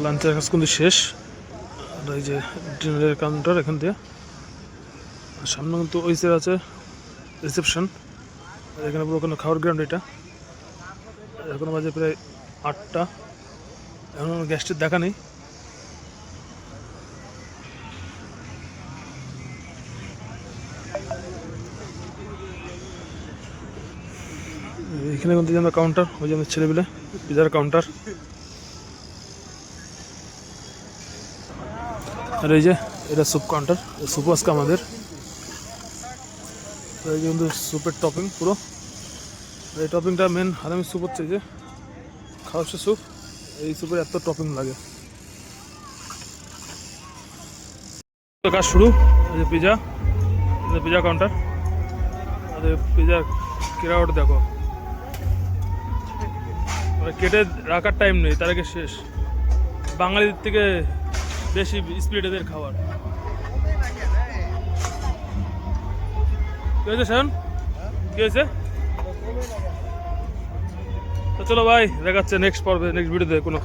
লাঞ্চের কাজ কিন্তু শেষ। আর এই যে ডিনারের কাউন্টার এখান দিয়ে, আর সামনে কিন্তু ওই সাইড আছে রিসেপশন। আর এখানে পুরো ওখানে খাওয়ার গ্রাউন্ড। এটা এখন বাজে প্রায় 8টা, এখন গ্যাসটির দেখা নেই। এখানে কিন্তু আমরা কাউন্টার, ওই যে আমাদের ছেলেপিলে পিজার কাউন্টার। আর এই যে এটা স্যুপ কাউন্টার, স্যুপ আজকে আমাদের। এই যে কিন্তু স্যুপের টপিং পুরো, এই টপিংটা মেন হারামি স্যুপ হচ্ছে যে খাওয়াচ্ছে স্যুপ, এই স্যুপের এত টপিং লাগে। কাজ শুরু। এই যে পিজা, পিজা কাউন্টার। আর পিজা কেরাউট দেখো, কেটে রাখার টাইম নেই, তার আগে শেষ। বাঙালিদের থেকে বেশি স্পিড এদের খাবার। কি হয়েছে শান, কি হয়েছে? তো চলো ভাই, দেখাচ্ছে নেক্সট পর্বে, নেক্সট ভিডিওতে কোনো